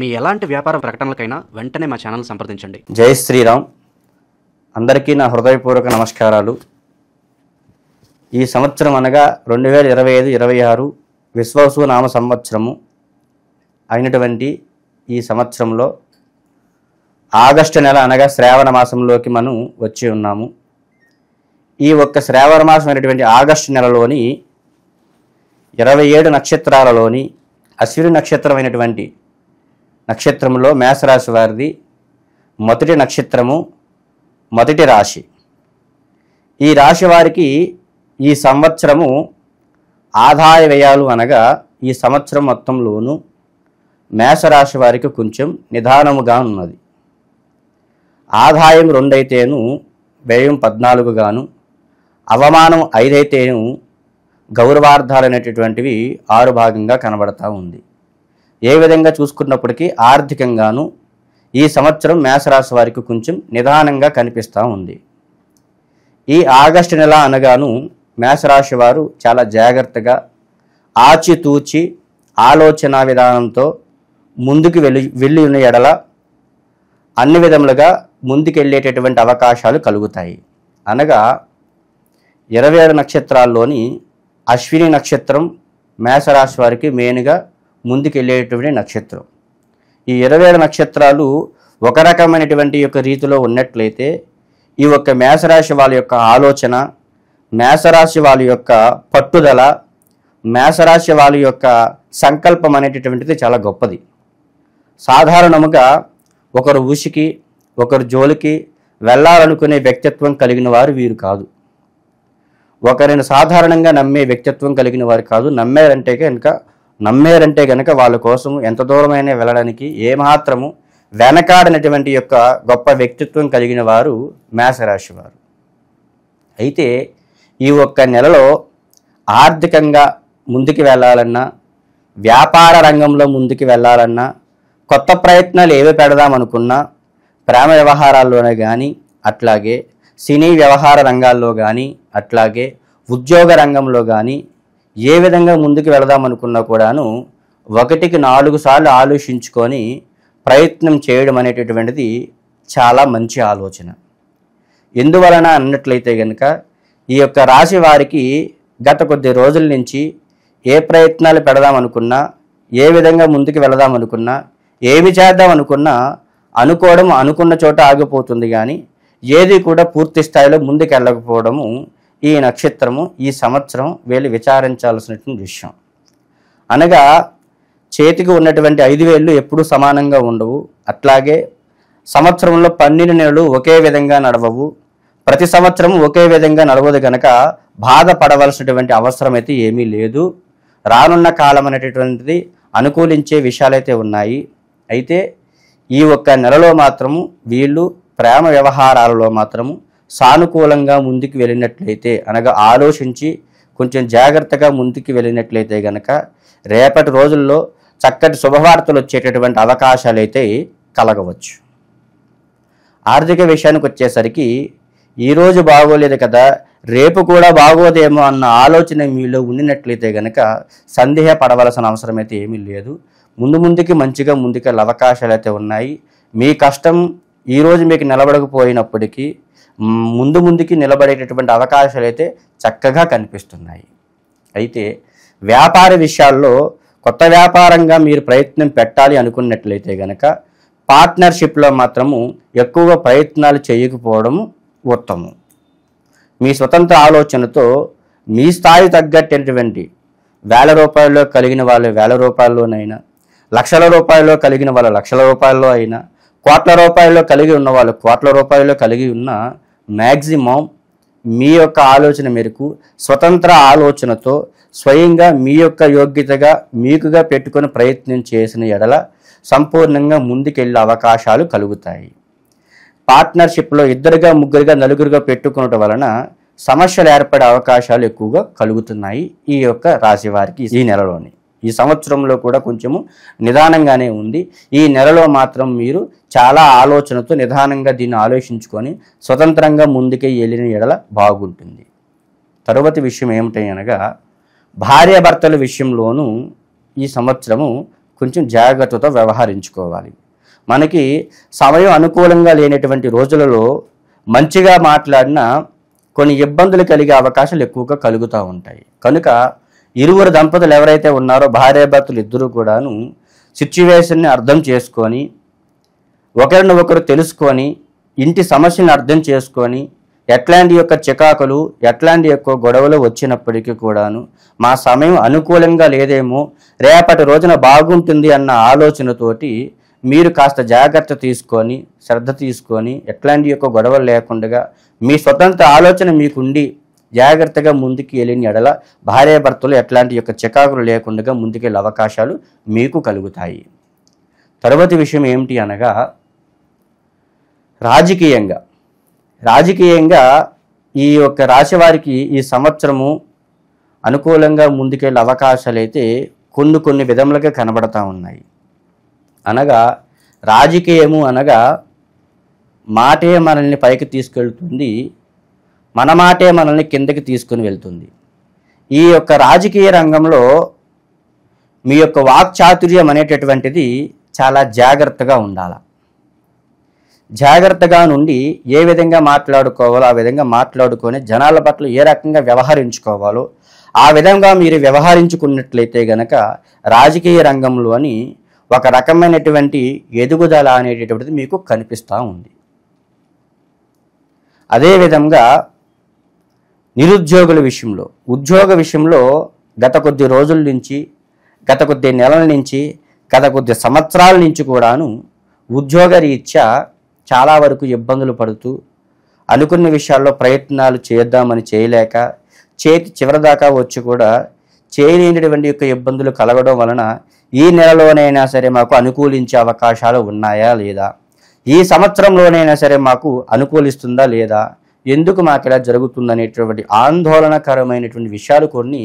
మీ ఎలాంటి వ్యాపార ప్రకటనలకైనా వెంటనే మా ఛానల్ సంప్రదించండి. జై శ్రీరామ్. అందరికీ నా హృదయపూర్వక నమస్కారాలు. ఈ సంవత్సరం అనగా 2025-26 విశ్వావసు నామ సంవత్సరము అయినటువంటి ఈ సంవత్సరంలో ఆగస్టు నెల అనగా శ్రావణ మాసంలోకి మనం వచ్చి ఉన్నాము. ఈ ఒక్క శ్రావణ మాసం అయినటువంటి ఆగస్టు నెలలోని 27 నక్షత్రాలలోని అశ్విని నక్షత్రమైనటువంటి నక్షత్రంలో మేషరాశి వారిది మొదటి నక్షత్రము, మొదటి రాశి. ఈ రాశి వారికి ఈ సంవత్సరము ఆదాయ వ్యయాలు అనగా ఈ సంవత్సరం మొత్తంలోనూ మేషరాశి వారికి కొంచెం నిదానముగా ఉన్నది. ఆదాయం 2 అయితేను వ్యయం 14 గాను, అవమానం 5 అయితేను గౌరవార్థాలు అనేటటువంటివి 6 భాగంగా కనబడతా ఉంది. ఏ విధంగా చూసుకున్నప్పటికీ ఆర్థికంగాను ఈ సంవత్సరం మేషరాశి వారికి కొంచెం నిదానంగా కనిపిస్తూ ఉంది. ఈ ఆగస్టు నెల అనగాను మేషరాశి వారు చాలా జాగ్రత్తగా ఆచితూచి ఆలోచన విధానంతో ముందుకు వెళ్ళి ఉన్న ఎడల అన్ని విధములుగా ముందుకెళ్ళేటటువంటి అవకాశాలు కలుగుతాయి. అనగా 27 నక్షత్రాల్లోని అశ్విని నక్షత్రం మేషరాశి వారికి మెయిన్గా ముందుకెళ్ళేటువంటి నక్షత్రం. ఈ 27 నక్షత్రాలు ఒక రకమైనటువంటి యొక్క రీతిలో ఉన్నట్లయితే ఈ ఒక్క మేషరాశి వాళ్ళ యొక్క ఆలోచన, మేషరాశి వాళ్ళ యొక్క పట్టుదల, మేషరాశి వాళ్ళ యొక్క సంకల్పం అనేటటువంటిది చాలా గొప్పది. సాధారణముగా ఒకరు ఊసికి ఒకరు జోలికి వెళ్ళాలనుకునే వ్యక్తిత్వం కలిగిన వారు వీరు కాదు. ఒకరిని సాధారణంగా నమ్మే వ్యక్తిత్వం కలిగిన వారు కాదు. నమ్మారంటే కనుక వాళ్ళ కోసం ఎంత దూరమైనా వెళ్ళడానికి ఏమాత్రము వెనకాడనటువంటి యొక్క గొప్ప వ్యక్తిత్వం కలిగిన వారు మేషరాశి వారు. అయితే ఈ ఒక్క నెలలో ఆర్థికంగా ముందుకు వెళ్ళాలన్నా, వ్యాపార రంగంలో ముందుకు వెళ్ళాలన్నా, కొత్త ప్రయత్నాలు ఏవి పెడదామనుకున్నా, ప్రేమ వ్యవహారాల్లోనే కానీ, అట్లాగే సినీ వ్యవహార రంగాల్లో కానీ, అట్లాగే ఉద్యోగ రంగంలో కానీ ఏ విధంగా ముందుకు వెళదామనుకున్నా కూడాను 1కి 4 సార్లు ఆలోచించుకొని ప్రయత్నం చేయడం అనేటటువంటిది చాలా మంచి ఆలోచన. ఎందువలన అన్నట్లయితే కనుక ఈ యొక్క రాశి వారికి గత కొద్ది రోజుల నుంచి ఏ ప్రయత్నాలు పెడదామనుకున్నా, ఏ విధంగా ముందుకు వెళదామనుకున్నా, ఏమి చేద్దామనుకున్నా అనుకోవడం అనుకున్న చోట ఆగిపోతుంది. కానీ ఏది కూడా పూర్తి స్థాయిలో ముందుకు వెళ్ళకపోవడము ఈ నక్షత్రము ఈ సంవత్సరం వీళ్ళు విచారించాల్సినటువంటి విషయం. అనగా చేతికి ఉన్నటువంటి 5 వేళ్ళు ఎప్పుడూ సమానంగా ఉండవు. అట్లాగే సంవత్సరంలో 12 నెలలు ఒకే విధంగా నడవవు. ప్రతి సంవత్సరం ఒకే విధంగా నడవదు కనుక బాధపడవలసినటువంటి అవసరం అయితే ఏమీ లేదు. రానున్న కాలం అనేటటువంటిది అనుకూలించే విషయాలైతే ఉన్నాయి. అయితే ఈ ఒక్క నెలలో మాత్రము వీళ్ళు ప్రేమ వ్యవహారాలలో మాత్రము సానుకూలంగా ముందుకు వెళ్ళినట్లయితే, అనగా ఆలోచించి కొంచెం జాగ్రత్తగా ముందుకు వెళ్ళినట్లయితే కనుక రేపటి రోజుల్లో చక్కటి శుభవార్తలు వచ్చేటటువంటి అవకాశాలు అయితే కలగవచ్చు. ఆర్థిక విషయానికి వచ్చేసరికి ఈరోజు బాగోలేదు కదా, రేపు కూడా బాగోదేమో అన్న ఆలోచన మీలో ఉండినట్లయితే కనుక సందేహపడవలసిన అవసరం అయితే ఏమీ లేదు. ముందుకి మంచిగా ముందుకెళ్ళే అవకాశాలు అయితే ఉన్నాయి. మీ కష్టం ఈరోజు మీకు నిలబడకపోయినప్పటికీ ముందుకి నిలబడేటటువంటి అవకాశాలు అయితే చక్కగా కనిపిస్తున్నాయి. అయితే వ్యాపార విషయాల్లో కొత్త వ్యాపారంగా మీరు ప్రయత్నం పెట్టాలి అనుకున్నట్లయితే కనుక పార్ట్నర్షిప్లో మాత్రము ఎక్కువగా ప్రయత్నాలు చేయకపోవడము ఉత్తమం. మీ స్వతంత్ర ఆలోచనతో మీ స్థాయి తగ్గట్టేటువంటి 1000 రూపాయల్లో కలిగిన వాళ్ళు 1000 రూపాయల్లోనైనా, లక్షల రూపాయల్లో కలిగిన వాళ్ళు లక్షల రూపాయల్లో అయినా, కోట్ల రూపాయల్లో కలిగి ఉన్న వాళ్ళు కోట్ల రూపాయల్లో కలిగి ఉన్న మ్యాక్సిమం మీ యొక్క ఆలోచన మేరకు స్వతంత్ర ఆలోచనతో స్వయంగా మీ యొక్క యోగ్యతగా మీకుగా పెట్టుకొని ప్రయత్నం చేసిన ఎడల సంపూర్ణంగా ముందుకెళ్ళే అవకాశాలు కలుగుతాయి. పార్ట్నర్షిప్లో 2గా 3గా 4గా పెట్టుకోవడం వలన సమస్యలు ఏర్పడే అవకాశాలు ఎక్కువగా కలుగుతున్నాయి ఈ యొక్క రాశి వారికి ఈ నెలలోని. ఈ సంవత్సరంలో కూడా కొంచెము నిదానంగానే ఉంది. ఈ నెలలో మాత్రం మీరు చాలా ఆలోచనతో నిదానంగా దీన్ని ఆలోచించుకొని స్వతంత్రంగా ముందుకే వెళ్ళిన ఎడల బాగుంటుంది. తరువాతి విషయం ఏమిటి అనగా భార్యాభర్తల విషయంలోనూ ఈ సంవత్సరము కొంచెం జాగ్రత్తతో వ్యవహరించుకోవాలి. మనకి సమయం అనుకూలంగా లేనటువంటి రోజులలో మంచిగా మాట్లాడినా కొన్ని ఇబ్బందులు కలిగే అవకాశాలు ఎక్కువగా కలుగుతూ ఉంటాయి. కనుక ఇరువురు దంపతులు ఎవరైతే ఉన్నారో భార్యాభర్తలు ఇద్దరూ కూడాను సిచ్యువేషన్ని అర్థం చేసుకొని ఒకరిని ఒకరు తెలుసుకొని ఇంటి సమస్యలను అర్థం చేసుకొని ఎట్లాంటి యొక్క చికాకులు ఎట్లాంటి యొక్క గొడవలు వచ్చినప్పటికీ కూడాను మా సమయం అనుకూలంగా లేదేమో, రేపటి రోజున బాగుంటుంది అన్న ఆలోచనతోటి మీరు కాస్త జాగ్రత్త తీసుకొని శ్రద్ధ తీసుకొని ఎట్లాంటి యొక్క గొడవలు లేకుండా మీ స్వతంత్ర ఆలోచన మీకుండి జాగ్రత్తగా ముందుకు వెళ్ళిన ఎడల భార్యాభర్తలు ఎట్లాంటి యొక్క చికాకులు లేకుండా ముందుకెళ్ళే అవకాశాలు మీకు కలుగుతాయి. తరువాతి విషయం ఏమిటి అనగా రాజకీయంగా ఈ యొక్క రాశి వారికి ఈ సంవత్సరము అనుకూలంగా ముందుకెళ్ళే అవకాశాలు అయితే కొన్ని విధములుగా కనబడతా ఉన్నాయి. అనగా రాజకీయము అనగా మాటే మనల్ని పైకి తీసుకెళ్తుంది, మన మాటే మనల్ని కిందకి తీసుకుని వెళ్తుంది. ఈ యొక్క రాజకీయ రంగంలో మీ యొక్క వాక్చాతుర్యం అనేటటువంటిది చాలా జాగ్రత్తగా ఉండాలి. జాగ్రత్తగా నుండి ఏ విధంగా మాట్లాడుకోవాలో ఆ విధంగా మాట్లాడుకొని జనాల పట్ల ఏ రకంగా వ్యవహరించుకోవాలో ఆ విధంగా మీరు వ్యవహరించుకున్నట్లయితే గనక రాజకీయ రంగంలోని ఒక రకమైనటువంటి ఎదుగుదల అనేటటువంటిది మీకు కనిపిస్తూ ఉంది. అదేవిధంగా నిరుద్యోగుల విషయంలో, ఉద్యోగ విషయంలో గత కొద్ది రోజుల నుంచి, గత కొద్ది నెలల నుంచి, గత కొద్ది సంవత్సరాల నుంచి కూడాను ఉద్యోగ రీత్యా చాలా వరకు ఇబ్బందులు పడుతూ అనుకున్న విషయాల్లో ప్రయత్నాలు చేద్దామని చేయలేక చేతి చివరిదాకా వచ్చి కూడా చేయలేనటువంటి యొక్క ఇబ్బందులు కలగడం వలన ఈ నెలలోనైనా సరే మాకు అనుకూలించే అవకాశాలు ఉన్నాయా లేదా, ఈ సంవత్సరంలోనైనా సరే మాకు అనుకూలిస్తుందా లేదా, ఎందుకు మాకు ఇలా జరుగుతుందనేటువంటి ఆందోళనకరమైనటువంటి విషయాలు కొన్ని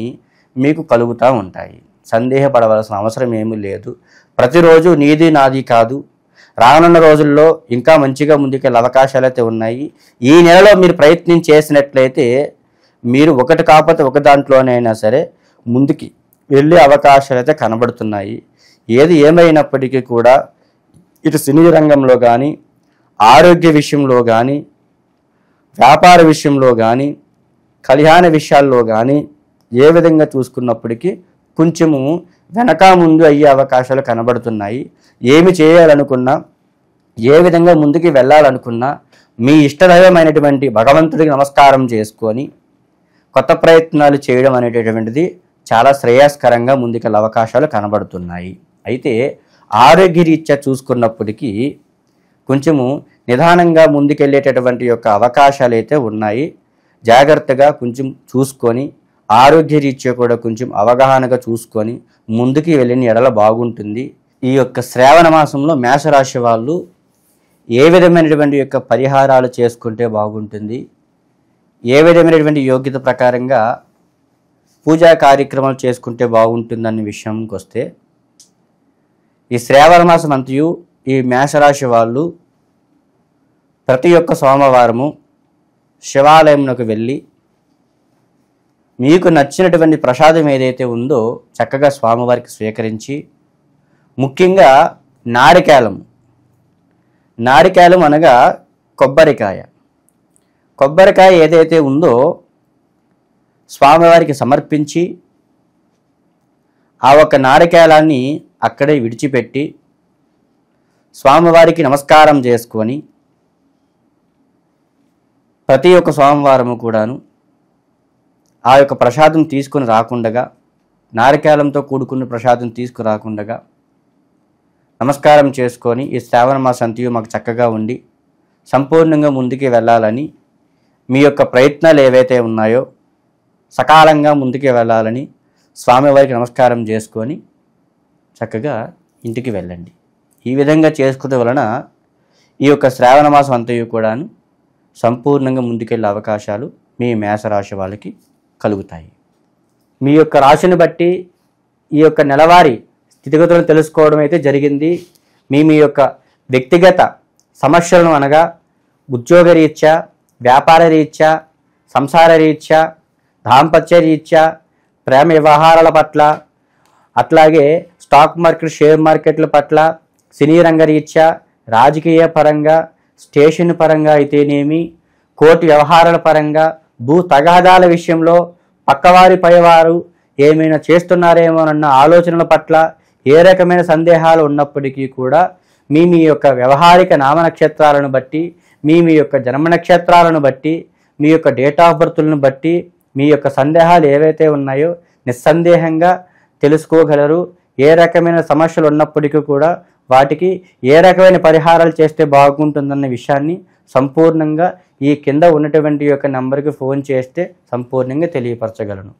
మీకు కలుగుతూ ఉంటాయి. సందేహపడవలసిన అవసరం ఏమీ లేదు. ప్రతిరోజు నీది నాది కాదు. రానున్న రోజుల్లో ఇంకా మంచిగా ముందుకెళ్ళే అవకాశాలు అయితే ఉన్నాయి. ఈ నెలలో మీరు ప్రయత్నం చేసినట్లయితే మీరు ఒకటి కాకపోతే ఒక దాంట్లోనైనా సరే ముందుకి వెళ్ళే అవకాశాలు అయితే కనబడుతున్నాయి. ఏది ఏమైనప్పటికీ కూడా ఇటు సినీ రంగంలో కానీ, ఆరోగ్య విషయంలో కానీ, వ్యాపార విషయంలో కానీ, కళ్యాణ విషయాల్లో కానీ ఏ విధంగా చూసుకున్నప్పటికీ కొంచెము వెనక ముందు అయ్యే అవకాశాలు కనబడుతున్నాయి. ఏమి చేయాలనుకున్నా, ఏ విధంగా ముందుకు వెళ్ళాలనుకున్నా మీ ఇష్టదైవమైనటువంటి భగవంతుడికి నమస్కారం చేసుకొని కొత్త ప్రయత్నాలు చేయడం అనేటటువంటిది చాలా శ్రేయస్కరంగా ముందుకెళ్ళే అవకాశాలు కనబడుతున్నాయి. అయితే ఆరోగ్య రీత్యా చూసుకున్నప్పటికీ కొంచెము నిదానంగా ముందుకెళ్ళేటటువంటి యొక్క అవకాశాలు అయితే ఉన్నాయి. జాగ్రత్తగా కొంచెం చూసుకొని ఆరోగ్య రీత్యా కూడా కొంచెం అవగాహనగా చూసుకొని ముందుకు వెళ్ళిన ఎడల బాగుంటుంది. ఈ యొక్క శ్రావణ మాసంలో మేషరాశి వాళ్ళు ఏ విధమైనటువంటి యొక్క పరిహారాలు చేసుకుంటే బాగుంటుంది, ఏ విధమైనటువంటి యోగ్యత ప్రకారంగా పూజా కార్యక్రమాలు చేసుకుంటే బాగుంటుందనే విషయంకి వస్తే, ఈ శ్రావణ మాసం అంతయు ఈ మేషరాశి వాళ్ళు ప్రతి ఒక్క సోమవారము శివాలయంలోకి వెళ్ళి మీకు నచ్చినటువంటి ప్రసాదం ఏదైతే ఉందో చక్కగా స్వామివారికి స్వీకరించి, ముఖ్యంగా నారికేలం అనగా కొబ్బరికాయ ఏదైతే ఉందో స్వామివారికి సమర్పించి ఆ ఒక్క నారికేలాన్ని అక్కడే విడిచిపెట్టి స్వామివారికి నమస్కారం చేసుకొని ప్రతి ఒక్క సోమవారము కూడాను ఆ యొక్క ప్రసాదం తీసుకుని రాకుండగా, నారికేలంతో కూడుకున్న ప్రసాదం తీసుకురాకుండగా నమస్కారం చేసుకొని ఈ శ్రావణ మాసంతియు మాకు చక్కగా ఉండి సంపూర్ణంగా ముందుకు వెళ్ళాలని, మీ యొక్క ప్రయత్నాలు ఏవైతే ఉన్నాయో సకాలంగా ముందుకు వెళ్ళాలని స్వామివారికి నమస్కారం చేసుకొని చక్కగా ఇంటికి వెళ్ళండి. ఈ విధంగా చేసుకోవడం వలన ఈ యొక్క శ్రావణ మాసం అంతయు కూడాను సంపూర్ణంగా ముందుకెళ్ళే అవకాశాలు మీ మేషరాశి వాళ్ళకి కలుగుతాయి. మీ యొక్క రాశిని బట్టి ఈ యొక్క నెలవారీ స్థితిగతులను తెలుసుకోవడం అయితే జరిగింది. మీ యొక్క వ్యక్తిగత సమస్యలను అనగా ఉద్యోగ రీత్యా, వ్యాపార రీత్యా, సంసార రీత్యా, దాంపత్య రీత్యా, ప్రేమ వ్యవహారాల పట్ల, అట్లాగే స్టాక్ మార్కెట్, షేర్ మార్కెట్ల పట్ల, సినీ రంగరీత్యా, రాజకీయ పరంగా, స్టేషన్ పరంగా అయితేనేమి, కోర్టు వ్యవహారాల పరంగా, భూ తగాదాల విషయంలో పక్కవారి పైవారు ఏమైనా చేస్తున్నారేమోనన్న ఆలోచనల పట్ల ఏ రకమైన సందేహాలు ఉన్నప్పటికీ కూడా మీ యొక్క వ్యవహారిక నామ నక్షత్రాలను బట్టి, మీ యొక్క జన్మ నక్షత్రాలను బట్టి, మీ యొక్క డేట్ ఆఫ్ బర్త్లను బట్టి మీ యొక్క సందేహాలు ఏవైతే ఉన్నాయో నిస్సందేహంగా తెలుసుకోగలరు. ఏ రకమైన సమస్యలు ఉన్నప్పటికీ కూడా వాటికి ఏ రకమైన పరిహారాలు చేస్తే బాగుంటుందన్న విషయాన్ని సంపూర్ణంగా ఈ కింద ఉన్నటువంటి యొక్క నంబర్కి ఫోన్ చేస్తే సంపూర్ణంగా తెలియపరచగలను.